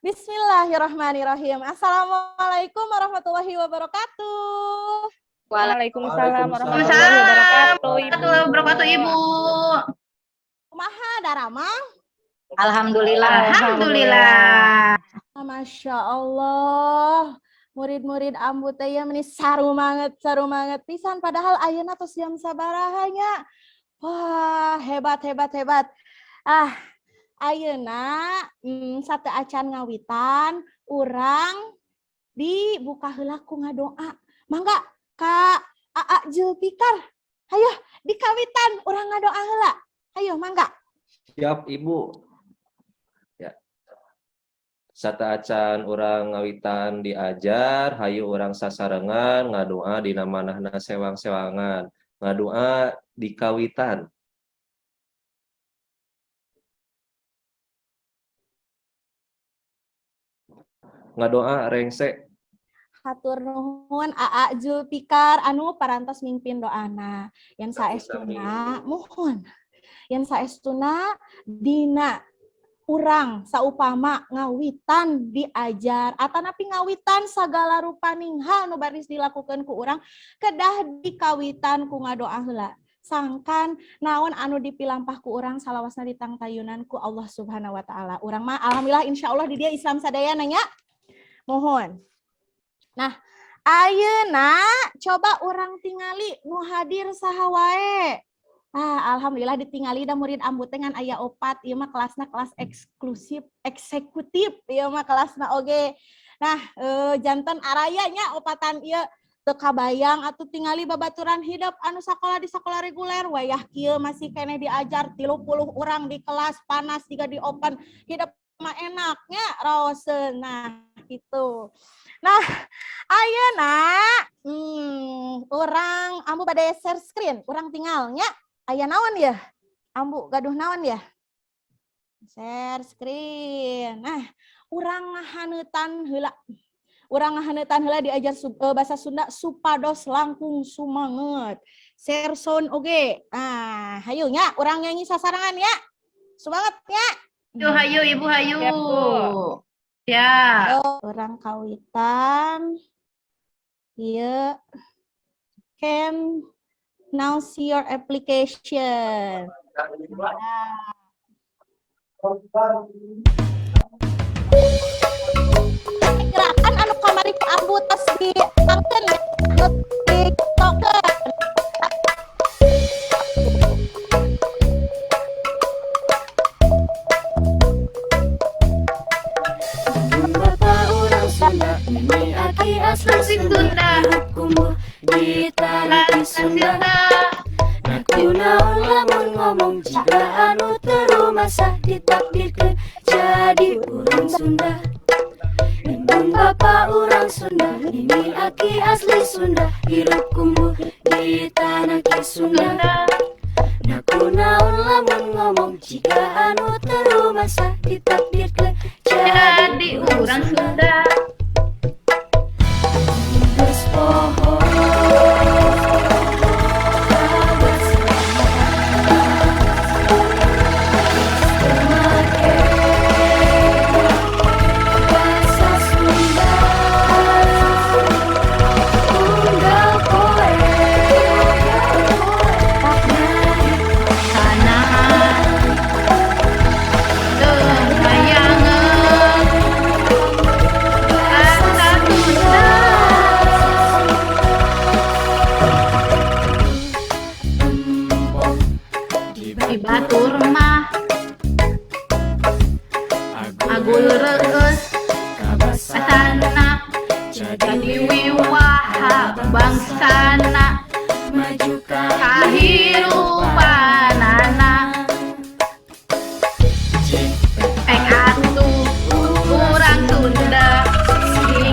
Bismillahirrahmanirrahim. Assalamualaikum warahmatullahi wabarakatuh. Waalaikumsalam warahmatullahi wabarakatuh, Ibu. Kumaha Darama? Alhamdulillah. Masya Allah. Murid-murid ambu teh ya meni saru banget pisan padahal ayeuna tos jam sabaraha nya. Wah, hebat. Ayeuna sate acan ngawitan urang dibuka heula ku ngadoa. Mangga Kak Aa Julfikar. Hayo dikawitan urang ngadoa heula. Hayo mangga. Siap Ibu. Ya. Sate acan urang ngawitan diajar, hayu urang sasarengan ngadoa dina manahna sewang-sewangan. Ngadoa dikawitan. Ngadoa rengse. Hatur nuhun Aa Julfikar anu parantos mimpin doana. Yang saestuna mohon. Yang saestuna dina urang saupama ngawitan diajar atanapi ngawitan sagala rupaning hal nu baris dilakukeun ku urang kedah dikawitan ku ngadoa heula. Sangkan naon anu dipilampah ku urang salawasna ditangtayunan ku Allah Subhanahu wa taala. Urang mah alhamdulillah insyaallah di dia Islam sadaya nanya. Mohon. Nah, ayeuna coba urang tingali nu hadir saha wae. Alhamdulillah ditingali da murid ambu teh ngan aya 4, ieu mah kelasna kelas eksklusif, eksekutif, ieu mah kelasna oge. Nah, janten araya nya opatan ieu teu kabayang atuh tingali babaturan hidup anu sakola di sakola reguler wayah kieu masih keneh diajar 30 urang di kelas panas juga di open hidup mah enaknya raoseun. Nah, gitu. Nah, ayeuna urang ambu bade share screen, urang tinggalnya aya naon ya? Ambu gaduh naon ya? Share screen. Nah, urang ngahaneutan heula. Urang ngahaneutan heula diajar bahasa Sunda supados langkung sumanget. Share sound oge. Nah, hayu nya urang nyanyi sasarangan ya. Semangat ya. Hayu Ibu hayu. Ya. Urang kawitan. Ieu can now see your application. Gerakan anu kamari ku ambu tos ditangkeun anu TikTokeun. Bapak urang Sunda, ini aki asli Sunda, kumbuh di tanah Sunda. Naku naon lamun ngomong jika anu terumasa ditakdirkeun jadi urang Sunda. Imbun bapak urang Sunda, ini aki asli Sunda, hirup kumbuh di tanah Sunda. Naku naon lamun ngomong jika anu terumasa ditakdirkeun jadi urang Sunda. Geus poho Batur mah agul reus kasana jadi wiwaha bangsana maju kahirupanana pek atuh urang Sunda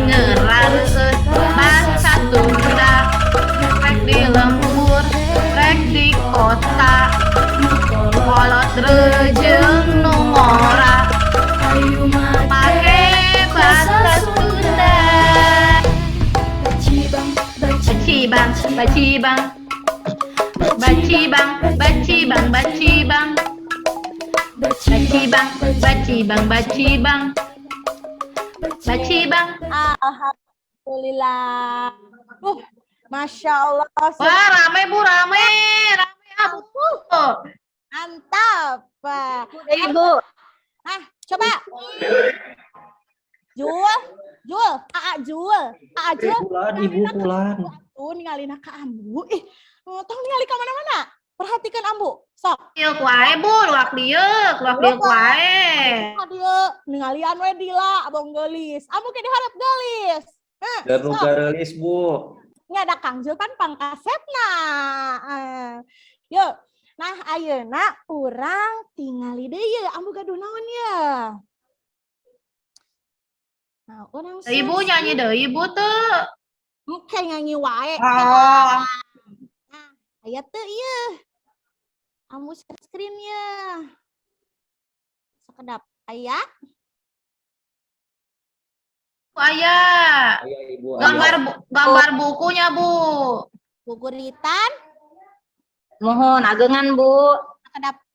ngerareus bahasa Sunda rek di lembur rek di kota kolot rejeung nu ngora ayu mah pake bahasa Sunda. Bacibang, bacibang, bacibang, bacibang, bacibang, bacibang, bacibang, bacibang, Bacibang. Alhamdulillah. Masya Allah. Wah, rame Bu, rame. Rame Abu. Mantap. Ibu. Nah, coba. Jul. Pulan, ibu pulan. Tuh ninggalin ka ambu. Tong ningali ka mana-mana. Perhatikan ambu. Sok. Liuk wae Bu, luak liuk wae. Dia ninggalian we dila abang gelis. Ambu ke diharap gelis. Dan nu garelis Bu. Nya ada Kang Jul kan pangkasetna. Yuk. Nah, ayeuna urang tingali deui ye ambu gaduh naon ya. Nah, urang Ibu nyanyi deh, Ibu tuh. Oke nyanyi wae. Oh. Nah, aya teu ieu. Ambu share screen ya. Sekedap aya. Ayah. Ayah ibu. Gambar bukunya Bu. Guguritan. Mohon agengan Bu.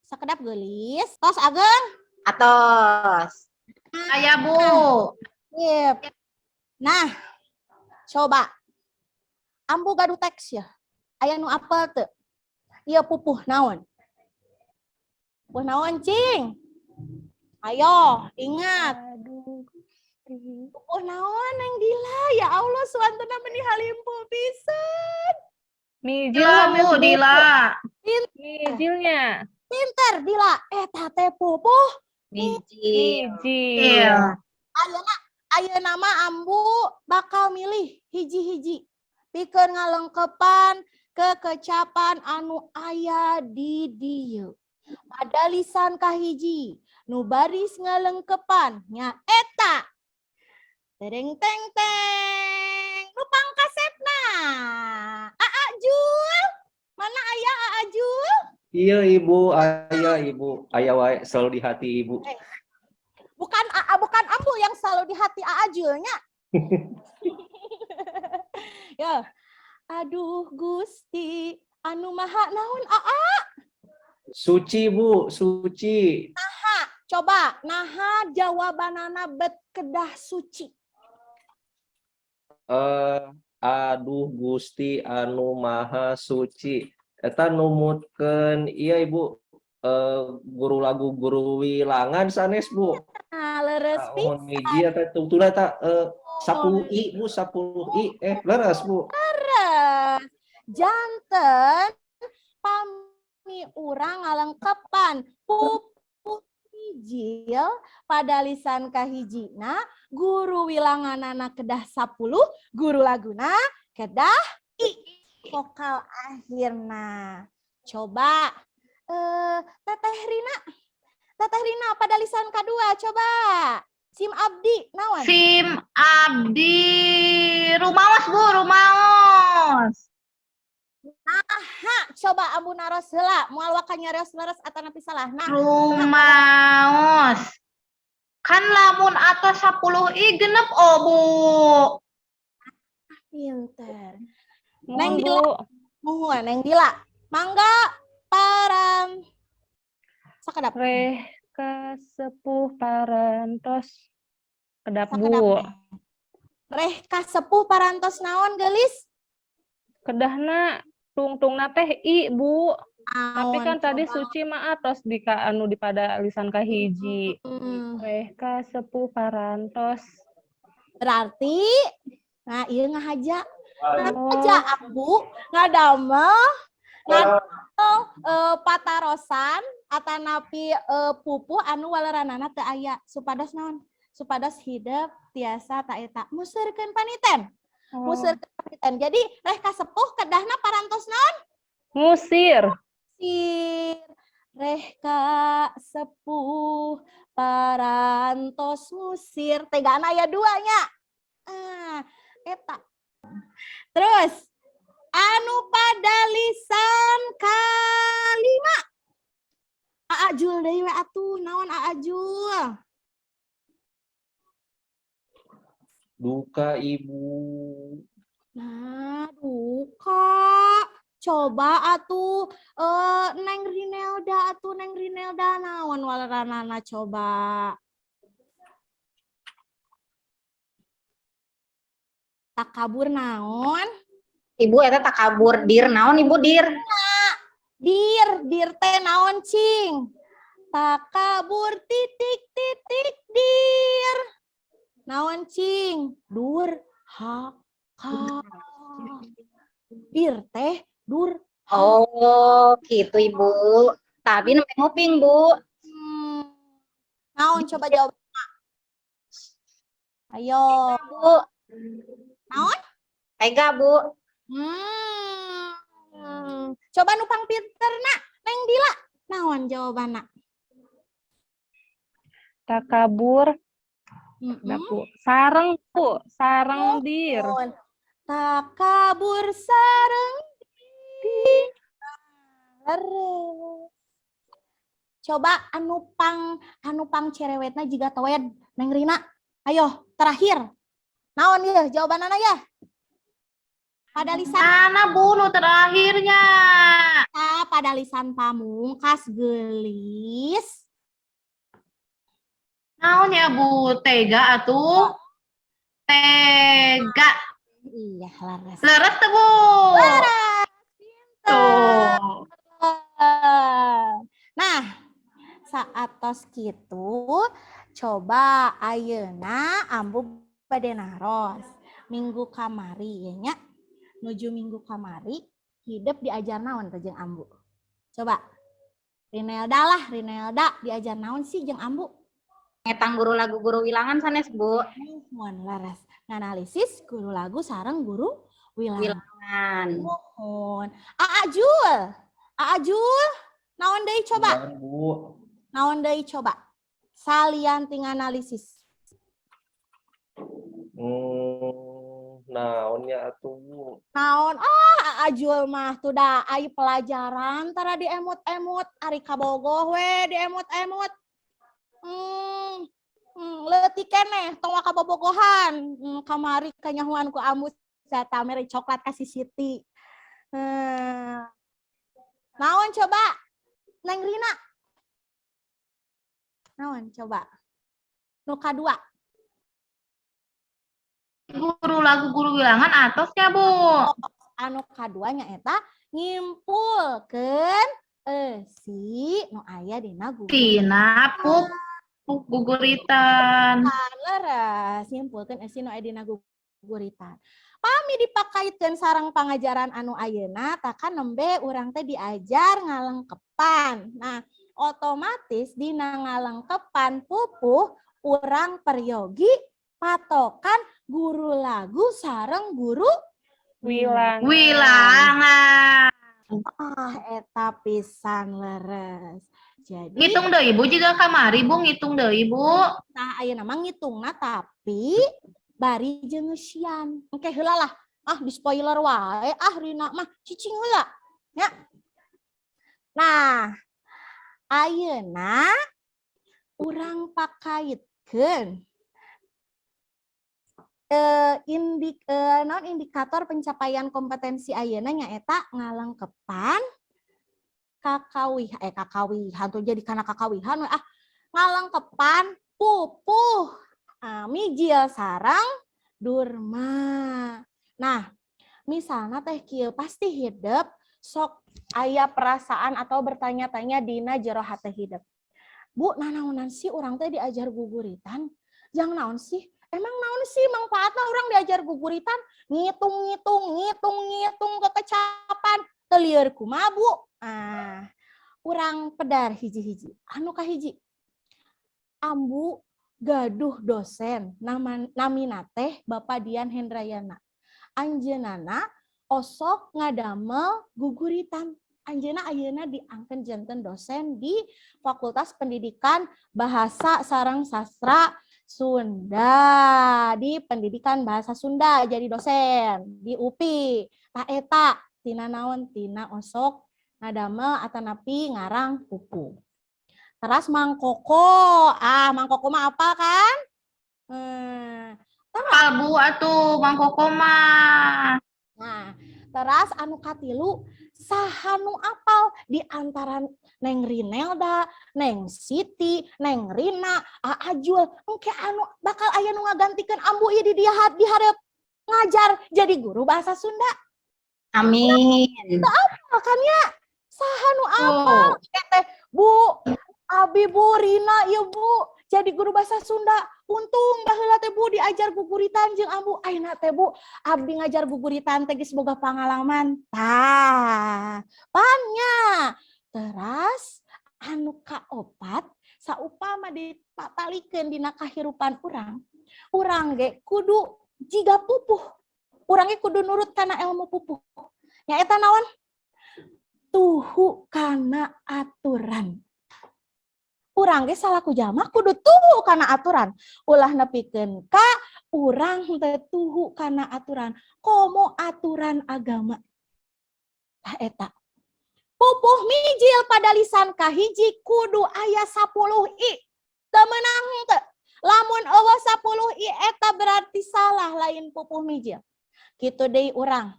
Sekedap gelis. Tos ageng. Atos. Ayah Bu. Sip. Nah, coba. Ambu gaduh teks ya. Aya nu apel teu? Ieu pupuh naon? Pupuh naon, Cing? Ayo, ingat. Pupuh naon Neng Dila? Ya Allah, suantuna meuni halimpul pisan. Mijil Dila Bu, Bu. Dila. Mijilnya. Pinter Dila. Eta teh pupuh. Mijil. Mijil. Ayeuna mah ambu bakal milih hiji-hiji. Pikeun ngalengkepan kekecapan anu aya di dieu. Pada lisan kahiji nu baris ngalengkepan nya eta. Tereng teng teng. Nu pangkasetna. Aa Jul. Mana aya Aa Jul? Iya ibu, ayah ibu. Ayah wae selalu di hati ibu. Bukan ambu yang selalu di hati Aa Julnya. Ya. Aduh Gusti, anu maha naon Aa? Suci Bu, suci. Coba naha jawabanana bet kedah suci. Aduh Gusti anu maha suci. Eta numutkeun iya ibu. Guru lagu guru wilangan sanes Bu. Nah, leres Mohon miji eta tungtuna eta 10 i Bu, 10 i. Leres Bu. Leres. Janten pami urang ngalengkepan pupuh hijil pada lisan kahijina guru wilanganana kedah 10 guru laguna kedah i vokal akhirna. Coba Teteh Rina pada lisan kedua coba. Sim abdi naon? Sim abdi rumaos Bu, rumaos. Aha, coba ambu naros heula moal wakanya leres atana pisalah. Nah, Rumaos. Kan lamun atas 10 i genep Bu. pinter. Mohon Neng Bu. Muhun, Neng Dila. Mangga param. Sakedap. Reh kasepuh parantos. Kedap Sakedap. Bu. Reh kasepuh parantos naon gelis? Kedahna tungtungna teh i Bu. Tapi kan Naon, tadi coba. suci mah atos di anu di pada lisan kahiji. Reh kasepuh parantos. Berarti nah ieu ngahaja. Oh. Ngahaja ambu ngadamel patarosan atanapi pupuh anu waleranana teu aya supados naon? Supados hidup tiasa ta eta museureun paniten. Museureun paniten. Jadi reh kasepuh kedahna parantos naon? Ngusir. Sir reh kasepuh parantos ngusir tegana aya duanya. Eta. Terus anu pada lisan kalima. Aa Jul deui we atuh naon Aa Jul? Duka ibu. Nah, duka. Coba atuh Neng Rinelda naon waleranana coba. takabur naon? Ibu eta takabur dir naon ibu dir? Dir teh naon cing? Takabur titik dir. Naon cing? Dur ha ka. Dir teh dur. Oh, gitu ibu. Tapi nembe nguping bu. Naon coba jawab. Ayo. Bu, Naon? tega bu. Coba nupang pinter nak, Neng Dila. Naon jawabanna? Takabur. Dah, Bu. Sareng, Bu. Sareng dir. Takabur sareng dir. Leres. Coba anu pang cerewetna jiga tawed Neng Rina. Ayo, terakhir. Naon ya jawabanana ya? Pada lisan Mana Bu nu terakhirnya? pada lisan pamungkas gelis. Naon ya Bu? Tega atuh. Tega. Iya, laras. Leres tuh Bu. Laras. Tuh. Nah, saat tos kitu, coba ayeuna ambu bade naros. Minggu kamari ya nya. Nuju minggu kamari, hidup diajar naon teh jeung ambu. Coba. Rinelda diajar naon sih jeung ambu? Ngetang guru lagu guru wilangan sanes bu. Mohon laras. Nganalisis guru lagu sareng guru wilangan. Wilangan. Mohon. Aa Jul. Naon deui coba? Naon, Bu. Naon deui coba? Salian ting analisis. Naonnya atuh, Bu. Naon? Ajul mah tuh dah ai pelajaran tara diemut-emut ari kabogoh we diemut-emut. Leutik keneh tong kabobogohan. Kamari kanyahuan ku ambu sata mere coklat kasih Siti. Naon coba? Neng Rina. Naon coba? Nu kadua. Guru lagu guru wilangan atosnya Bu. Anu kaduanya eta ngimpulkeun si nu aya dina guru. Tina puk guguritan. Leres nyimpulkeun si nu aya dina guguritan. Pami dipakaitkeun sareng pangajaran anu ayeuna takan nembe urang teh diajar ngalengkepan. Nah, otomatis dina ngalengkepan pupuh urang peryogi patokan guru lagu sareng guru Wilangan. eta pisan leres. Jadi Ngitung deui Bu juga kamari Bu ngitung deui Bu. nah ayeuna mah ngitungna tapi bari jeung ngeusian. Engke heula lah. Di spoiler wae Rina mah cicing heula. Ya. Nah, ayeuna urang pakaitkeun indikator pencapaian kompetensi ayeuna nyaeta ngalengkepan kakawihan tuh jadi kana kakawihan ngalengkepan pupuh mijil sareng durma. Nah, misalnya teh kieu pasti hidup sok aya perasaan atau bertanya-tanya dina jero hate hidup. Bu, naonan sih urang teh diajar guguritan? Jang naon sih? Emang naon sih manfaatna urang diajar guguritan? Ngitung kekecapan. Teu lieur kumaha Bu? Urang pedar hiji-hiji. Anu kahiji. Ambu gaduh dosen namina teh Bapak Dian Hendrayana. Anjeunana osok ngadamel guguritan. Anjeunna ayeuna diangkeun janten dosen di Fakultas Pendidikan Bahasa sareng Sastra Sunda, di Pendidikan Bahasa Sunda jadi dosen di UPI. Tah eta tina naon? Tina osok ngadamel atanapi ngarang pupu. Teras Mang Koko. Mang Koko mah apa kan? Apal Bu atuh Mang Koko mah. Nah, teras anu katilu saha nu apal di antara Neng Rinelda, Neng Siti, Neng Rina, Ajul, engke anu bakal aya nu ngagantikeun ambu ieu di hareup. ngajar jadi guru bahasa Sunda. Amin. Makanya saha nu apa? Oh. Teh Bu, abi Bu Rina ieu Bu jadi guru bahasa Sunda. Untung baheula teh Bu diajar guguritan jeung ambu. Ayeuna teh Bu abdi ngajar guguritan teh geus boga pangalaman. Tah, pannya. Teras anu kaopat saupama dipatalikeun dina kahirupan urang ge kudu jiga pupuh. Urang ge kudu nurut kana ilmu pupuh. Nyaeta naon? Tuhu kana aturan. Urang ge salaku jalma kudu tuhu kana aturan. Ulah nepikeun ka urang teu tuhu kana aturan. Komo aturan agama. Tah eta. Pupuh mijil pada lisan kahiji kudu aya 10 i. Teu meunang teu. Lamun eueuh 10 i eta berarti salah lain pupuh mijil. Kitu deui urang.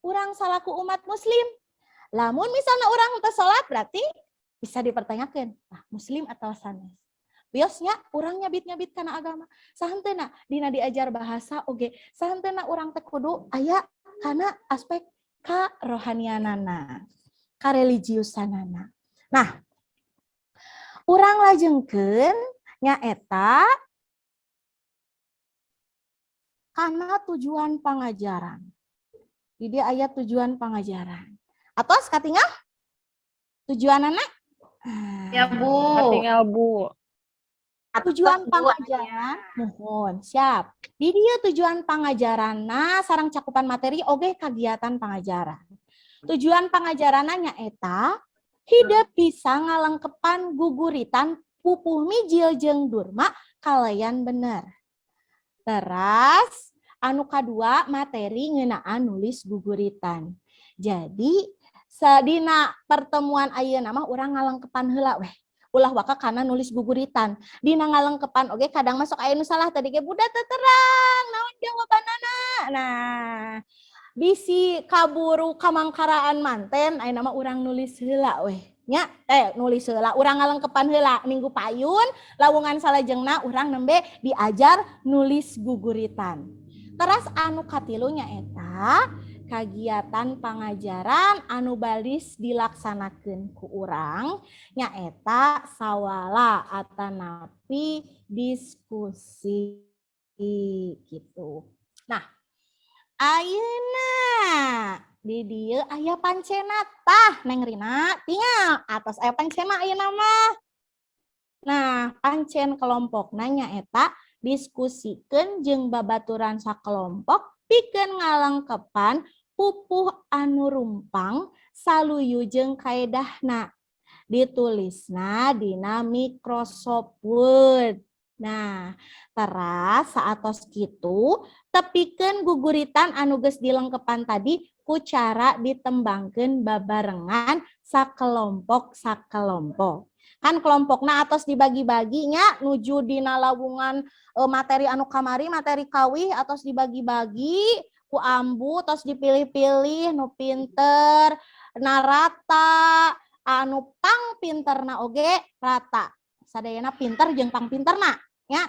Urang salaku umat muslim. Lamun misalnya urang teu salat berarti bisa dipertanyakan, muslim atau sanes. Biosnya urang nyabit-nyabit kana agama. Sahenteuna dina diajar bahasa oge, sahenteuna urang teh kudu aya kana aspek karohanianana, kareligiusanana. Nah, urang lajengkeun nyaeta kana tujuan pangajaran. Di dia aya tujuan pangajaran. Atos katinggal tujuanana? Ya Bu. Tinggal Bu. Tujuan pangajaran, mohon siap. Di dia tujuan pangajaranna sareng cakupan materi oge kagiatan pangajaran. Tujuan pangajaranna nyaeta hideuk bisa ngalengkepan guguritan pupuh mijil jeung durma kalayan bener. Teras anu kadua materi ngeunaan nulis guguritan. Jadi sadina pertemuan ayeuna mah urang ngalengkepan heula weh. Ulah waka kana nulis guguritan. Dina ngalengkepan oge kadang masuk aya nu salah tadi ge budak teu terang naon jawabanana. Nah, bisi kaburu kamangkaraan manten ayeuna mah urang nulis heula weh. Nya nulis heula urang ngalengkepan heula minggu payun lawungan salajengna urang nembe diajar nulis guguritan. Teras anu katilu nyaeta kagiatan pangajaran anu balis dilaksanakeun ku urang nyaeta sawala atanapi diskusi gitu. Nah, ayeuna di dieu aya pancena tah Neng Rina tinggal atas aya pancena ayeuna mah. Nah, pancen kelompokna nyaeta diskusikeun jeung babaturan sakelompok pikeun ngalengkepan pupuh anu rumpang saluyu jeung kaedahna. Ditulisna dina Microsoft Word. Nah, teras saatos kitu tepikeun guguritan anu geus dilengkepan tadi ku cara ditembangkeun babarengan sakelompok. Kan kelompokna atos dibagi-baginya nuju dina lawungan materi anu kamari materi kawih atos dibagi-bagi ku ambu tos dipilih-pilih nu pinter narata anu pang pinterna oge rata sadayana pinter jeung pang pinterna nya.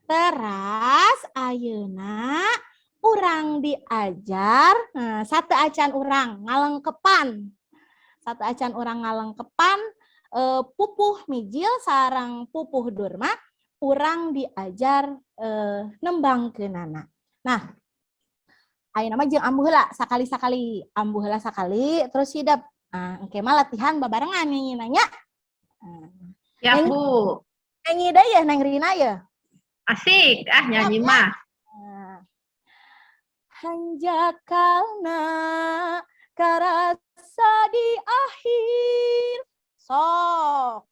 Teras ayeuna urang diajar satu acan urang ngalengkepan pupuh mijil sareng pupuh durma urang diajar nembangkeunana. Nah, ayeuna mah jeung ambu heula sakali-sakali, terus hidup. Engke mah latihan babarengan nih nanya. Ya Bu. Nyanyi deui ya Neng Rina ya. Asik nyanyi mah. Hanjakalna karasa di akhir sok.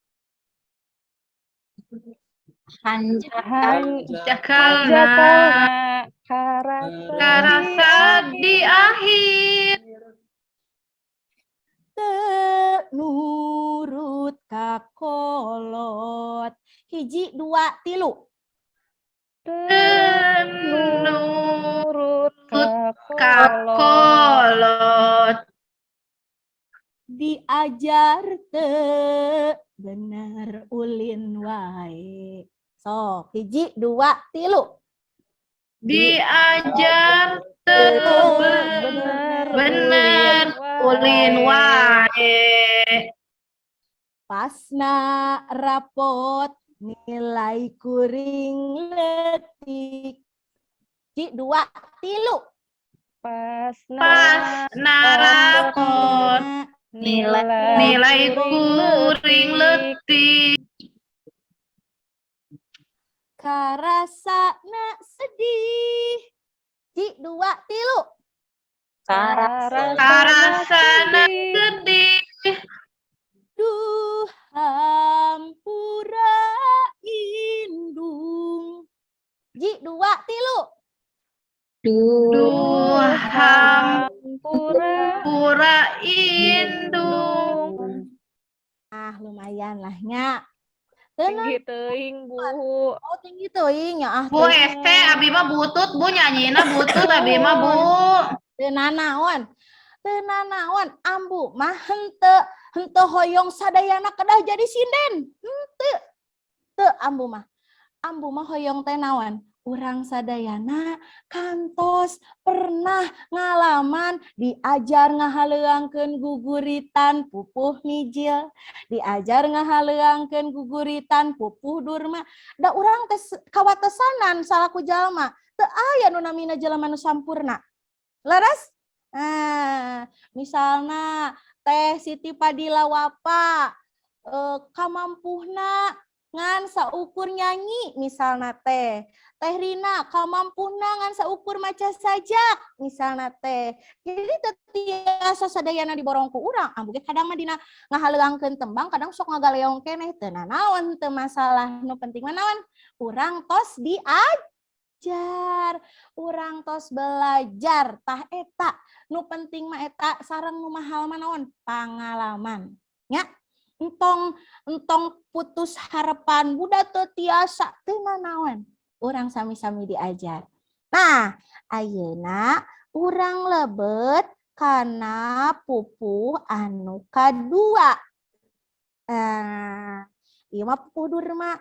Hanjakalna karasa di akhir. Nurut kakolot. Hiji, dua, tilu. Nurut kakolot. Diajar bener ulin wae. Sok, hiji, dua, tilu. diajar bener ulin wae. Pasna rapot nilai kuring letik. Ci 2, 3. Pas Narapot nilai kuring letik. Karasana sedih. Ci 2, 3. Karasana sedih. Duh hampura indung. Ji 2, 3. Duh hampura hampura indung. Ah, lumayan lah nya. Tenang, tinggi teuing Bu. oh tinggi teuing ya ah. Bu Este, abi mah butut, Bu nyanyina butut, abi mah Bu. Tenanawan. Tenanawan ambu mah henteu hoyong sadayana kedah jadi sinden. Teu ambu mah. Ambu mah hoyong teh naon? Urang sadayana kantos pernah ngalaman diajar ngahaleuangkeun guguritan pupuh mijil, diajar ngahaleuangkeun guguritan pupuh durma. Da urang teh kawatesanan salaku jalma, teu aya nu namina jelema nu sampurna. Leres? Nah, misalna Teh Siti Padila Wapa kamampuhna ngan saukur nyanyi misalna Teh Rina kamampuhna ngan saukur maca sajak misalna Teh. Jadi tiasa sadayana diborong ku urang ambu ge kadang mah dina ngahaleuangkeun tembang kadang sok ngagaleong keneh teu nanaon teu masalah nu penting mah naon urang tos diajar urang tos belajar tah eta nu penting mah eta sareng nu mahal mah naon pangalaman nya entong putus harapan budak teu tiasa teu nanaon urang sami-sami diajar. Nah ayeuna urang lebet kana pupuh anu kadua. Ieu mah pupuh durma.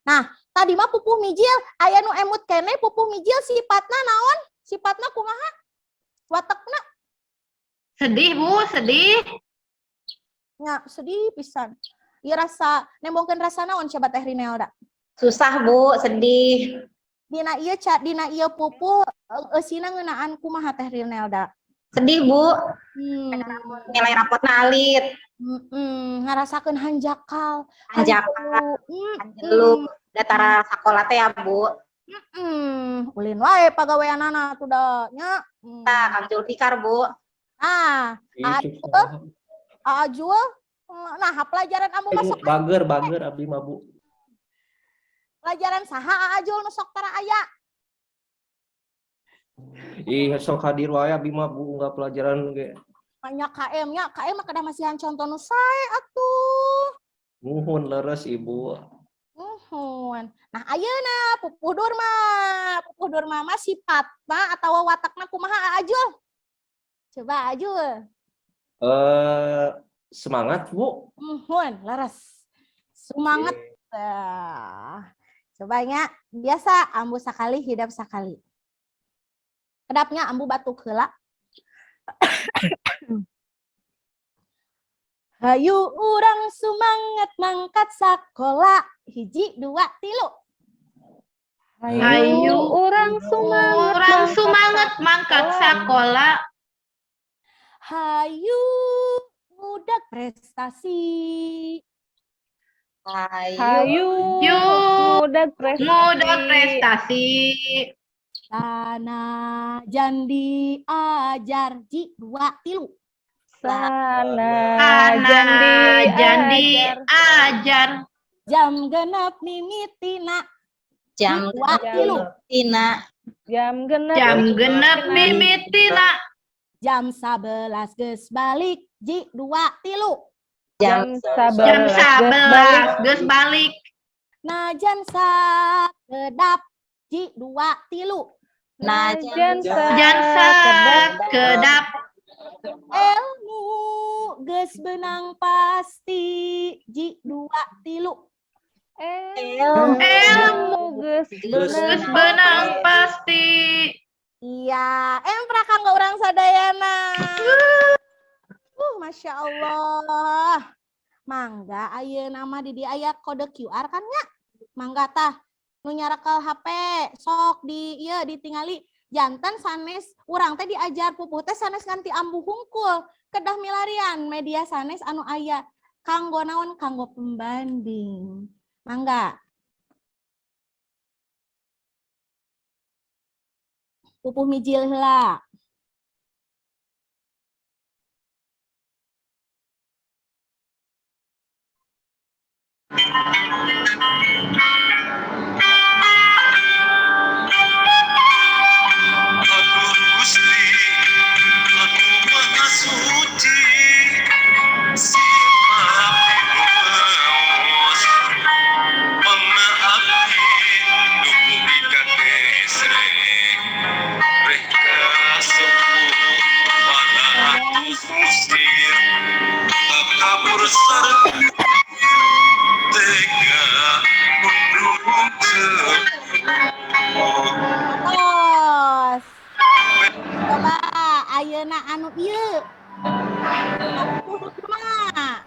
Nah tadi mah pupuh mijil aya nu emut keneh pupuh mijil sifatna naon? Sifatna kumaha? Watekna Sedih Bu, sedih. nya sedih pisan. Ieu rasa nembongkeun rasa naon coba Teh Rinelda? Susah Bu, sedih. Dina ieu pupuh eusina ngeunaan kumaha Teh Rinelda? Sedih Bu, nilai rapotna alit. Ngarasakeun hanjakal. Hanjakal, anjeluk, datara sakola teh ya Bu. Ulin wae pagaweanana tuh da nya. Nah, Kang Julfikar Bu. Ah, Ajul. Nah, pelajaran ambu masuk Bager abdi mah Bu. pelajaran saha Ajul nu sok tara aya? Ih sok hadir wae abdi mah Bu enggak pelajaran ge. Banyak KM nya, KM mah kedah masihan contoh nu sae atuh. Nuhun leres Ibu. Nuhun. Nah, ayeuna pupuh durma mah sifatna atawa watakna kumaha Ajul? Coba Ajul. Semangat Bu. Nuhun, leres. Semangat. Cobanya biasa ambu sakali hidup sakali. Kedapnya ambu batuk heula. Hayu urang sumanget mangkat sakola 1, 2, 3. Hayu urang sumanget mangkat sakola. Hayu budak prestasi. Hayu Mudak prestasi. Sana jandi ajar 1, 2, 3. sana Jandi ajar. Jam genep mimitina. Jam 2, 3. Tina. jam genep mimitina. Jam 11 geus balik 1, 2, 3. jam Jam 11 geus balik. Najan sakedap 1, 2, 3. najan Kedap. Ilmu geus benang pasti 1, 2, 3. Ilmu geus Geus Geus beunang beunang pasti. Iya, empra kanggo urang sadayana. Masya Allah. Mangga ayeuna mah di dieu aya kode QR kan nya? Mangga tah nu nyarakel HP sok di ieu ditingali janten sanes urang teh diajar pupuh teh sanes nganti ambu hungkul kedah milarian media sanes anu aya kanggo naon kanggo pembanding. Mangga. Pupuh mijil heula. Aduh Gusti, aduh Maha Suci, siapa pewaos, pengabdi nuhun kadesre, reka sepuh panatus usir, takabur sareng tega mundur ceuk. Tos. Coba ayeuna anu ieu. Kumaha?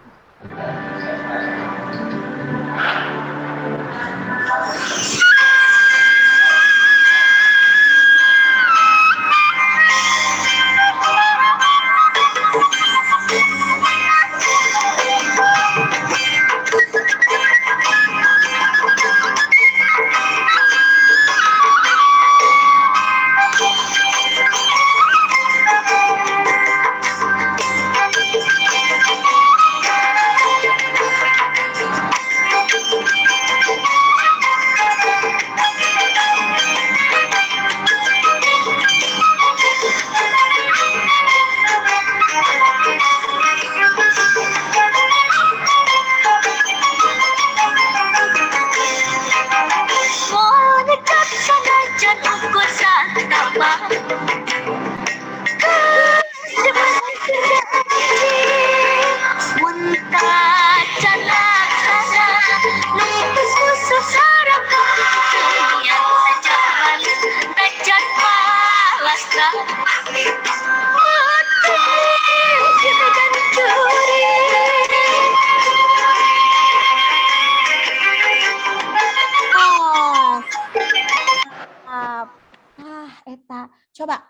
Eta coba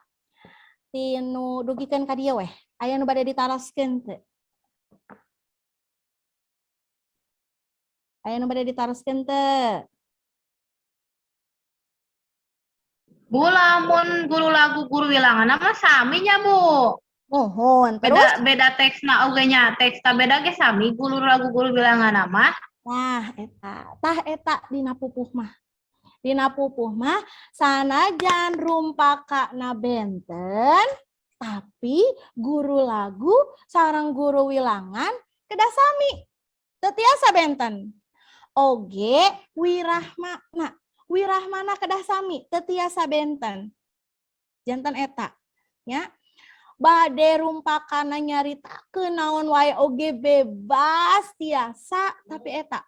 tinu dugikeun ka dieu weh aya nu bade ditaroskeun teu aya nu bade ditaroskeun teu Bu, lamun guru lagu guru wilangan mah sami nya, Bu. mohon terus Beda teksna oge nya. Teksta beda ge sami guru lagu guru wilangan mah. nah eta dina pupuh mah sanajan rumpakana benten tapi guru lagu sareng guru wilangan kedah sami teu tiasa benten oge wirahmana kedah sami teu tiasa benten janten eta nya bade rumpakana nyaritakeun naon wae oge bebas tiasa tapi eta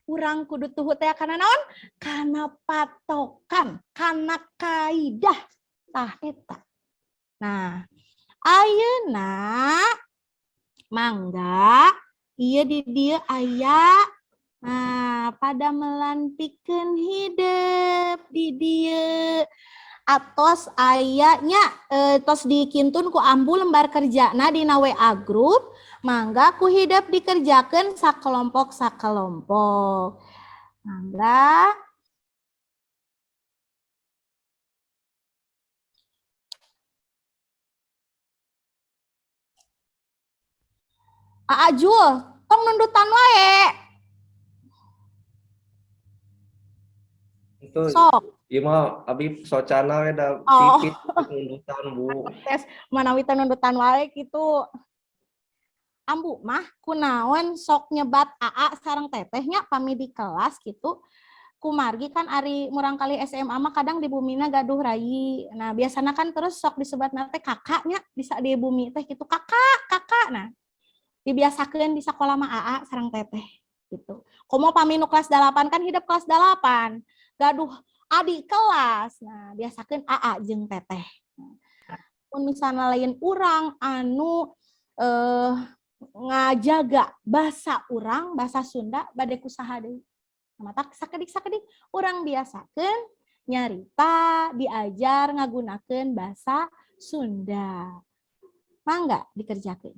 urang kudu tuhu teh kana naon kana patokan kana kaidah tah eta nah ayeuna mangga ieu di dieu aya pada melampikeun hidup di dieu atos ayanya tos dikintun ku ambu lembar kerjana dina WA grup mangga ku hidup dikerjakeun sakelompok mangga Aa Jul tong nundutan wae Itu sok ieu mah abi socana we da Oh. pipit nundutan Bu. tes manawi teh nundutan wae kitu ambu mah kunaon sok nyebat AA sareng tetehnya pami di kelas gitu kumargi kan ari murang kali SMA mah kadang di bumina gaduh rai nah biasanya kan terus sok disebatna teh kakaknya bisa di bumi teh gitu kakak nah dibiasakeun di sekolah mah AA sareng teteh gitu. Komo paminu kelas 8 kan hidup kelas 8. Gaduh adik kelas. Nah, biasakeun AA jeung teteh. Mun misalnya lain urang anu ngajaga bahasa urang, bahasa Sunda bade kusaha deui. Mata sakedik-sakedik urang biasakeun nyarita diajar ngagunakeun bahasa Sunda. Mangga dikerjakeun.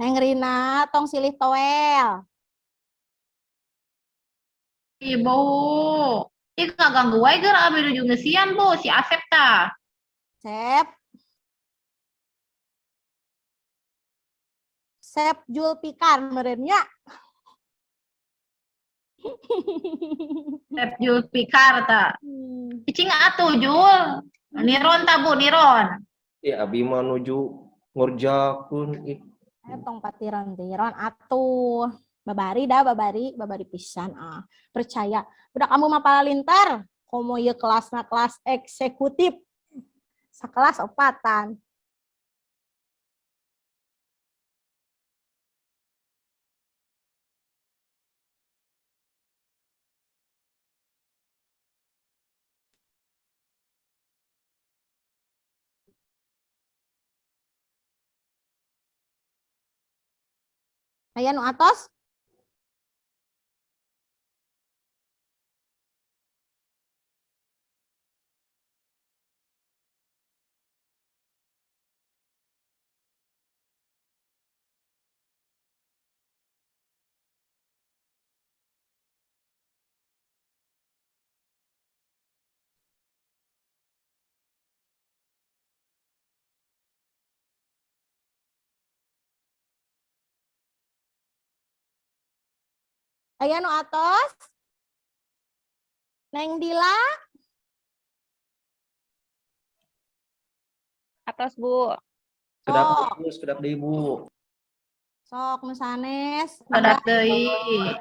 Neng Rina tong silih toel. Ibu. Ih ganggu wae geura abi nuju ngeusian Bu si Asep tah. Sep. Sep Julpikar meureun nya. Sep Jul Pikar tah. Cicing atuh Jul. Niron tah Bu, niron. Ya abi mah nuju ngerjakeun Tong patiron-tiron atuh. Babari dah, babari pisan percaya. Udah kamu mah palalintar, komo ieu kelasna kelas eksekutif. Sakelas opatan. Aya nu atos? Aya nu atos? Neng Dila? Atas Bu. sedap deui Bu. Sok nu sanes. Sadat deui.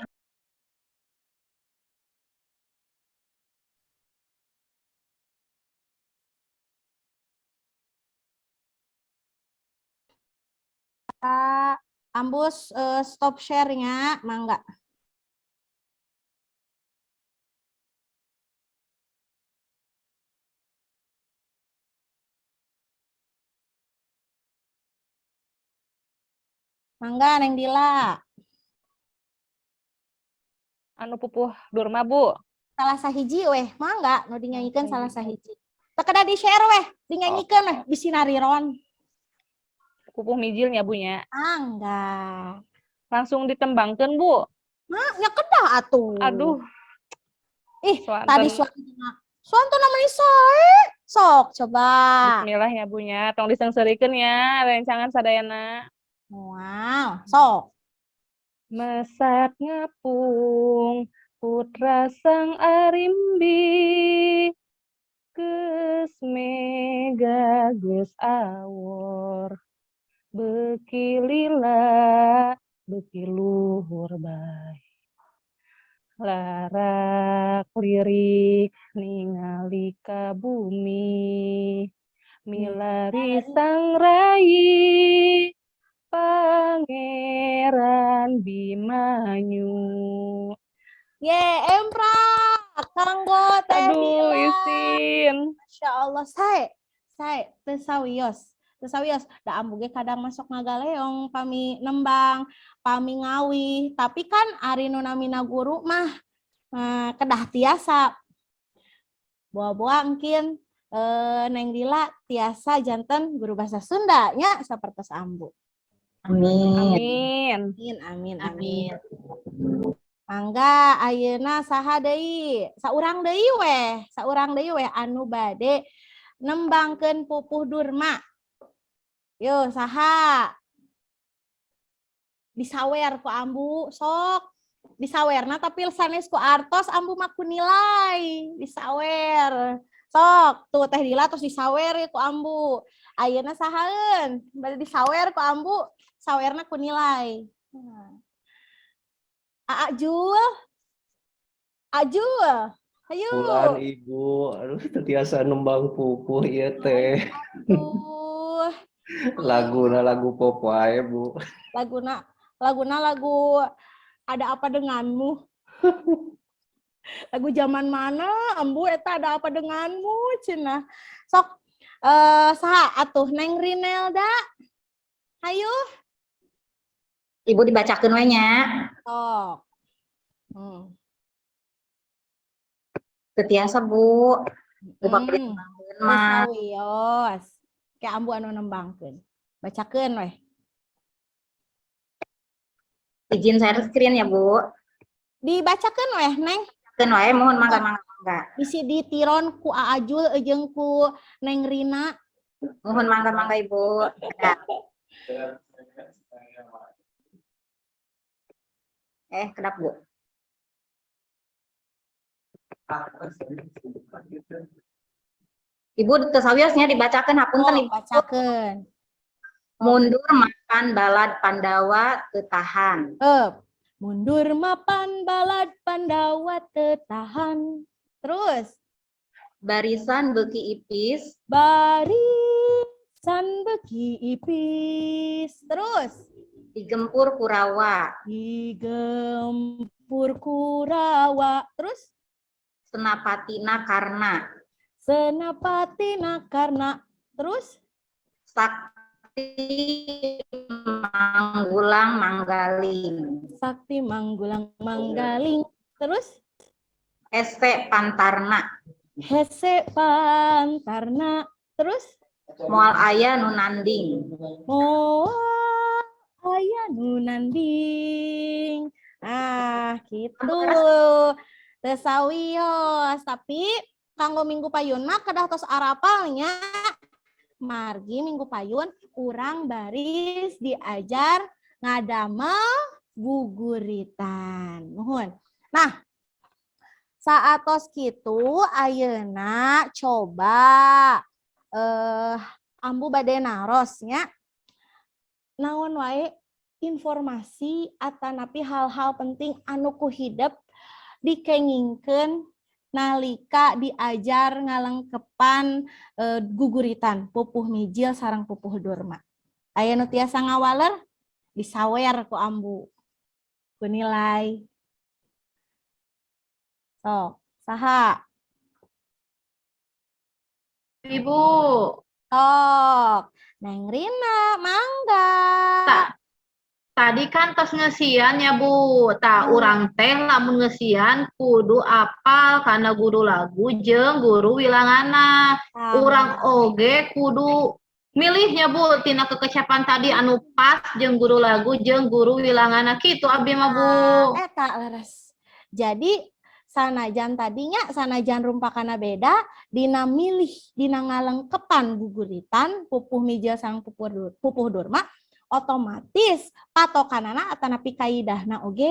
Ambus stop share-nya, mangga. Mangga Neng Dila. Anu pupuh Durma Bu. Salah sahiji weh, mangga nu dinyanyikeun salah sahiji. Teu kada di-share weh, dinyanyikeun weh bisinariron. Pupuh mijilnya Bu nya. Angga. Langsung ditembangkeun Bu. Nah, nya kedah atuh. Aduh. Ih, Swanten. tadi suantun namanya sae. Sok coba. Bismillah ya Bu nya. Tong disengserikeun ya rencangan sadayana. Wow, sok. Mesak ngapung putra sang arimbi geus mega geus awor beuki lila beuki luhur bae larak lirik ningali ka bumi milari sang rayi Pangeran Bimanyu. Ye, Empra, kanggo Teh Aduh, Dila. isin. Masya Allah, sae teu sawios. Da ambuge kadang masuk ngagaleong pami nembang, pami ngawi, tapi kan ari nu namina guru mah kedah tiasa. Boa-boa engkin Neng Dila tiasa janten guru bahasa Sunda nya sapertos ambu. Amin. Amin. Mangga ayeuna saha deui? Saurang deui weh anu bade nembangkeun pupuh Durma. Yo, saha? Disawer ku ambu, sok. Disawerna tapi sanes ku artos ambu mah ku nilai. Disawer. Sok, tuh Teh Dila terus disawer ku ambu. Ayeuna sahaeun? Bade disawer ku ambu, sawerna ku nilai. Aa Jul. Ajul. Ayo. Bulan ibu, aduh terbiasa nembang pupuh ieu teh. Aduh. Lagu pop wae, Bu. Lagu ada apa denganmu? Lagu zaman mana? Ambu eta ada apa denganmu? Cenah. Sok saha atuh Neng Rinelda? Hayu. Ibu dibacakeun we nya. Sok. Teu tiasa, Bu. Lupa pilih mah. Sawios. Kayak ambu anu nembangkeun. Bacakeun weh. Izin share screen ya, Bu. Dibacakeun weh, Neng. Keun wae mohon mangga. Isi ditiron ku Aajul jeung ku Neng Rina. Mohon mangga Ibu. Kedap, Bu. Ibu tesawiosnya dibacakan hapunten Ibu. Bacakeun. Mundur makan balad Pandawa tetahan. Mundur mapan balad Pandawa tetahan. Terus. Barisan beki ipis. Barisan beki ipis. Terus. Digempur Kurawa. Digempur Kurawa. Terus. Senapatina karna. Senapatina karna. Terus. Sakti manggulang manggaling. Sakti manggulang manggaling. Terus. Hese pantarna. Hese pantarna. Terus. Moal aya nu nanding. Moal aya nu nanding. Gitu. Tesawios. Tapi kanggo minggu payun mah kedah tos arapalnya. Margi minggu payun urang baris diajar ngadamel guguritan. Nuhun. Nah, saatos kitu ayeuna coba ambu bade narosnya naon wae informasi atanapi hal-hal penting anu ku hidep dikengingkeun nalika diajar ngalengkepan guguritan pupuh mijil sareng pupuh durma. Aya nu tiasa ngawaler disawer ku ambu. Ku nilai. So, saha? Ibu. Sok. Neng Rina, mangga. Tadi kan tos ngesian ya Bu. Urang teh lamun ngesian kudu apal karena guru lagu jeung guru wilangana. Urang oge kudu milihnya Bu tina kekecapan tadi anu pas jeung guru lagu jeung guru wilangana kitu abdi mah Bu. Eta leres. Jadi sanajan rumpakana beda dina milih dina ngalengkepan guguritan pupuh mijil sareng pupuh durma otomatis patokanana atanapi kaidahna oge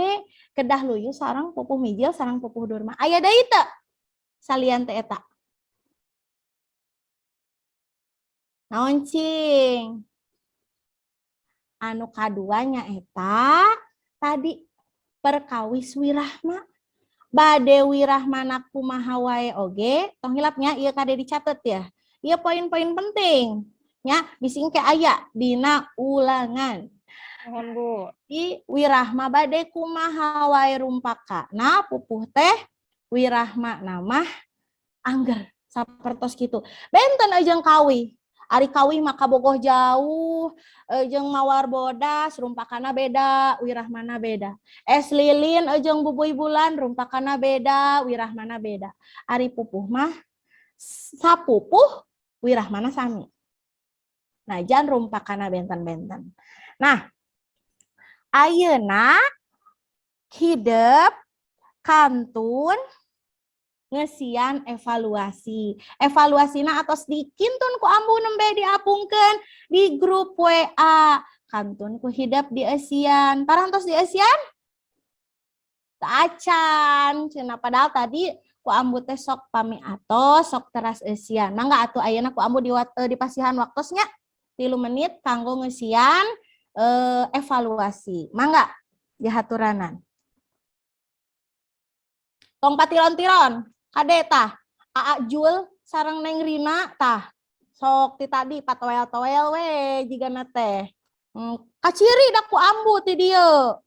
kedah luyu sareng pupuh mijil sareng pupuh durma. Aya deui teu salian teh eta? Naon cing? Anu kaduanya eta tadi perkawis wirahma. Bade wirahmana kumaha wae oge, tong hilapnya ieu kade dicatet ya. Ieu poin-poin penting. Nya bisi engke aya dina ulangan. Mohon Bu. Di wirahma bade kumaha wae rumpakana pupuh teh wirahma namah angger sapertos kitu. Benten ajeng kawi. Ari kawi maka bogoh jauh, jeung mawar bodas rumpakana beda, wirahmana beda. Es lilin jeung bubuy bulan rumpakana beda, wirahmana beda. Ari pupuh mah sapupuh wirahmana sami. Najan rumpakana benten-benten. Nah, ayeuna hidep kantun ngesian evaluasi. Evaluasina atos dikintun ku ambu nembe diapungkeun di grup WA. Kantun ku hidap di esian. Parantos di esian? Acan. Cenah padahal tadi ku ambu teh sok pami atos, sok teras esian. Mangga atuh ayeuna ku ambu di pasihan waktosnya 3 menit kanggo ngesian evaluasi. Mangga dihaturanan. Tong patiron-tiron. Kade tah. Aa Jul sareng Neng Rina tah. Sok ti tadi patoel-toel we jigana teh. Kaciri dak ku ambu ti dieu.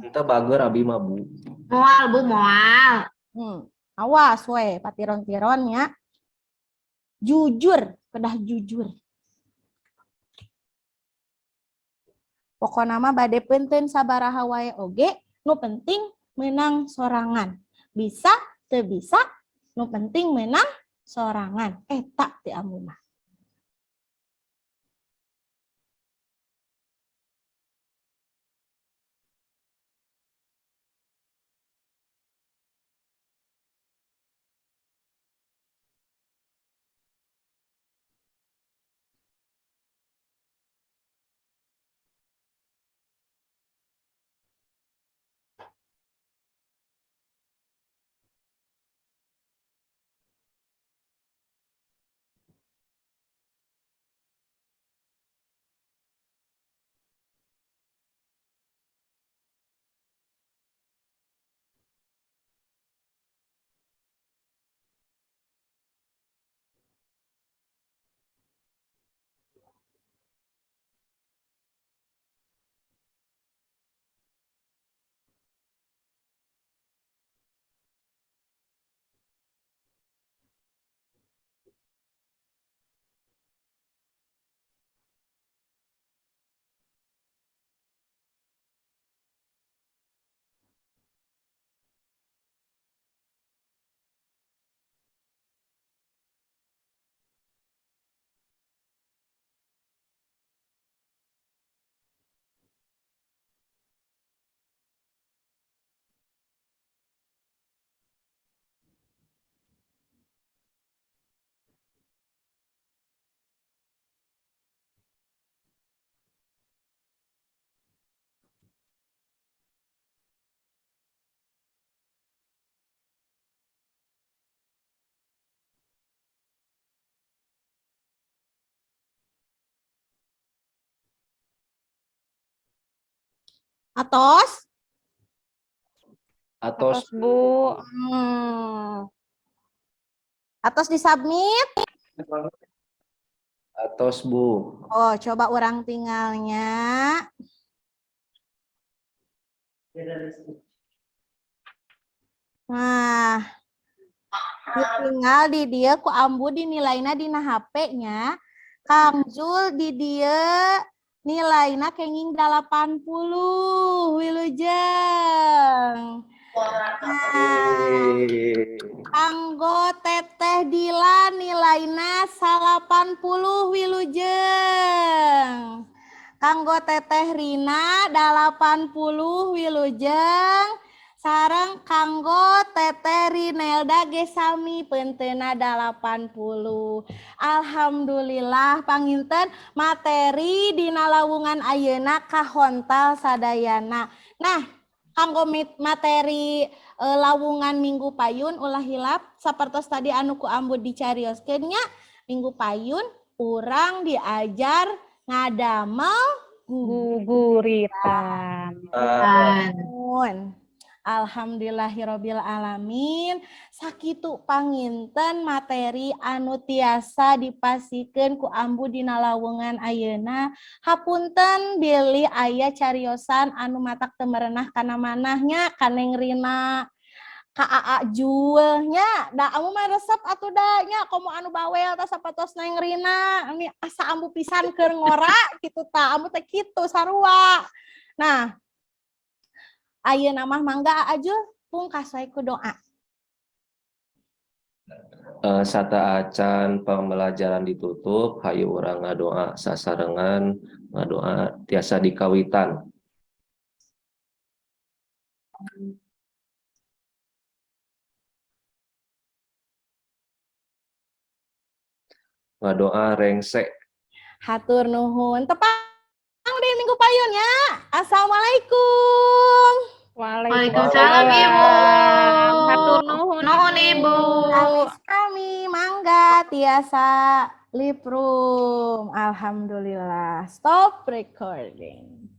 Kita bager abi mah Bu. Moal Bu, moal. Awas we patiron-tironnya. Jujur, kedah jujur. Pokona mah bade penteun sabaraha wae oge, nu penting menang sorangan. Bisa teu bisa, nu penting menang sorangan. Eta ti ambu mah. Atos? Atos Bu. Atos disubmit. Atos Bu. Oh, coba orang tinggalnya. Nah, tinggal di dia ku ambu di nilainya dina HP-nya. Kang Jul di dia nilainya kenging 80 wilujeng. Kanggo Teteh Dila nilainya 80 wilujeng. Kanggo Teteh Rina 80 wilujeng. Sareng kanggo Teteh Rinelda ge sami penteuna 80. Alhamdulillah panginten materi dina lawungan ayeuna kahontal sadayana. Nah, kanggo materi lawungan minggu payun ulah hilap sapertos tadi anu ku ambu dicarioskeun nya. Minggu payun urang diajar ngadamel Guguritan. Alhamdulillahirabbil alamin. Sakitu panginten materi anu tiasa dipasikeun ku ambu dina lawungan ayeuna. Hapunten bilih aya cariosan anu matak teu merenah kana manahnya ka Neng Rina, ka Aa Julnya. Da amu mah resep atuh da nya komo anu bawel tah sapatos Neng Rina. Ini asa ambu pisan keur ngora kitu tah. Ambu teh kitu sarua. Nah, ayeuna mah mangga Aa Jul pungkas wae ku doa. Sata acan pembelajaran ditutup, hayu urang ngadoa sasarengan, ngadoa tiasa dikawitan. ngadoa rengsek. Hatur nuhun. Tepang deh minggu payunnya. Assalamualaikum. Waalaikumsalam Ibu. Hatur nuhun. Nuhun Ibu. Kami mangga tiasa liprum. Alhamdulillah. Stop recording.